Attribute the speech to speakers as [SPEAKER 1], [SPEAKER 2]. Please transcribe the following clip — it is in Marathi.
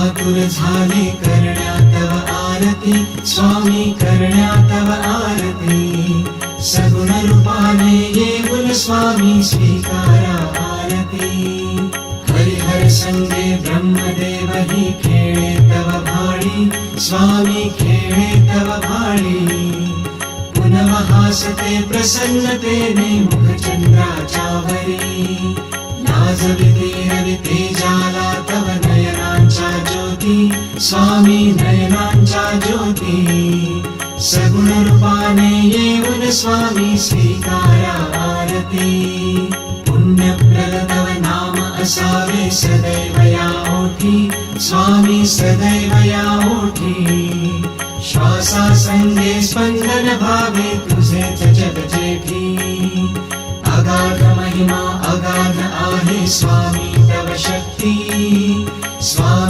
[SPEAKER 1] आतुर झाले करण्या तव आरती स्वामी करण्या तव आरती सगुण रूपाने येऊन स्वामी स्वीकारा आरती हरिहर संगे ब्रह्मदेव ही खेळे तव भाळी स्वामी खेळे तव भाळी पुनः हासते प्रसन्नतेने मुखचंद्राच्यावरी लाजविते रविते जाला तव नयनांच्या ज्योती स्वामी नयनांच्या ज्योती सगुण रूपाने येऊन स्वामी स्वीकारा आरती पुण्यप्रद तव नाम असावे सदैव या ओठी स्वामी सदैव या ओठी श्वासा संगे स्पंदन भावे तुझेच जग जेठी अगाध महिमा अगाध आहे स्वामी तव शक्ती स्वामी